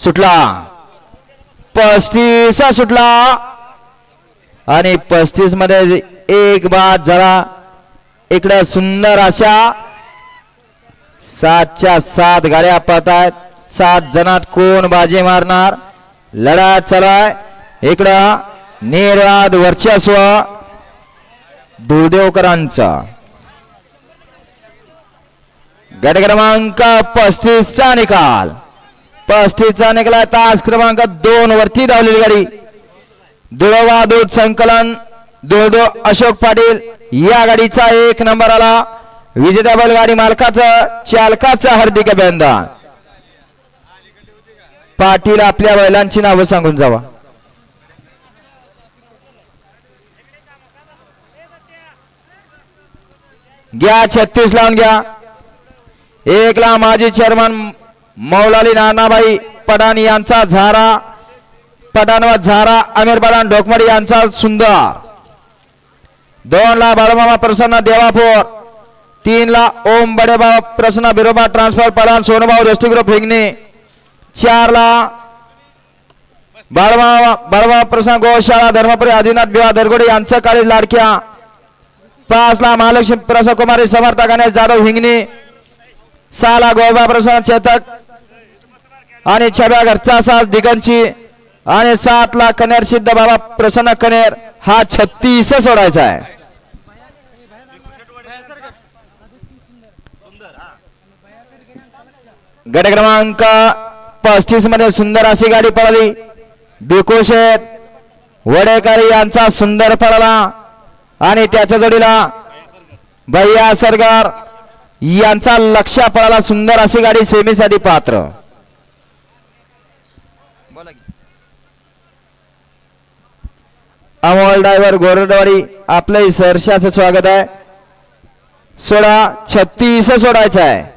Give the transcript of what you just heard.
सुटला 35 सुटला आणि 35 मध्ये एक बाद जरा इकडे सुंदर अशा 7च्या 7 गाड्या पळतायत 7 जणात कोण बाजी मारणार लढा चालाय इकडं निर्वाद वर्चस्व दुर्देवकरांचा गट क्रमांक 35 चा निकाल 35 चा निकाल तास क्रमांक 2 वरती धावलेली गाडी दुळवा दूध संकलन दुळदो अशोक पाटील या गाडीचा 1 नंबर आला विजेता बैलगाडी मालकाचं चालकाचं हार्दिक अभिनंदन पाटील आपल्या बैलांची नावं सांगून जावा घ्या 36 लावून घ्या 1 ला माजी चेअरमन मौलाली नानाबाई पठाण यांचा झारा पठाण व झारा आमिर पठाण ढोकमडी यांचा सुंदर 2 ला बाळमामा प्रसन्न देवापूर 3 ला ओम बडेबाबा प्रसन्न बिरोबा ट्रान्सफर पठाण सोनूभाऊ दृष्टी ग्रुप हिंगणे 4 ला बाळमामा प्रसन्न गोशाळा धर्मपुरी आदिनाथ बिवा दरगोडे यांचं कॉलेज लाडक्या 5 ला महालक्ष्मी प्रसन्न कुमारी समर्थ गणेश जाधव हिंगणे 6 ला गोबा प्रसन्न चेतक आणि छब्या घरचा सास दिगंची आणि 7 ला कनेर सिद्ध बाबा प्रसन्न कनेर हा 36 सोडायचा आहे गट क्रमांक 35 मध्ये सुंदर अशी गाडी पळाली बिकोशेत वडेकर यांचा सुंदर पळाला आणि त्याच्या जोडीला भैया सरगार यांचा लक्ष पळाला सुंदर अशी गाडी सेमीसाठी पात्र अमोल ड्रायव्हर गोरडवाडी आपले सहर्षाचं स्वागत आहे 36 सोडायचं आहे